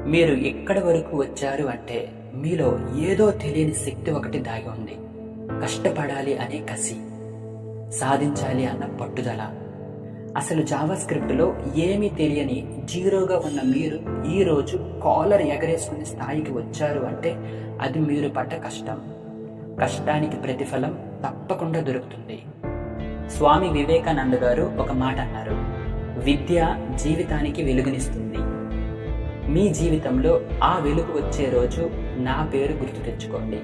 మీరు ఎక్కడి వరకు వచ్చారు అంటే మీలో ఏదో తెలియని శక్తి ఒకటి దాగి ఉంది. కష్టపడాలి అనే కసి, సాధించాలి అన్న పట్టుదల. అసలు జావా స్క్రిప్ట్లో ఏమీ తెలియని జీరోగా ఉన్న మీరు ఈరోజు కాలర్ ఎగరేసుకునే స్థాయికి వచ్చారు అంటే అది మీరు పడ్డ కష్టం. కష్టానికి ప్రతిఫలం తప్పకుండా దొరుకుతుంది. స్వామి వివేకానంద గారు ఒక మాట అన్నారు, విద్య జీవితానికి వెలుగునిస్తుంది. మీ జీవితంలో ఆ వెలుగు వచ్చే రోజు నా పేరు గుర్తు తెచ్చుకోండి.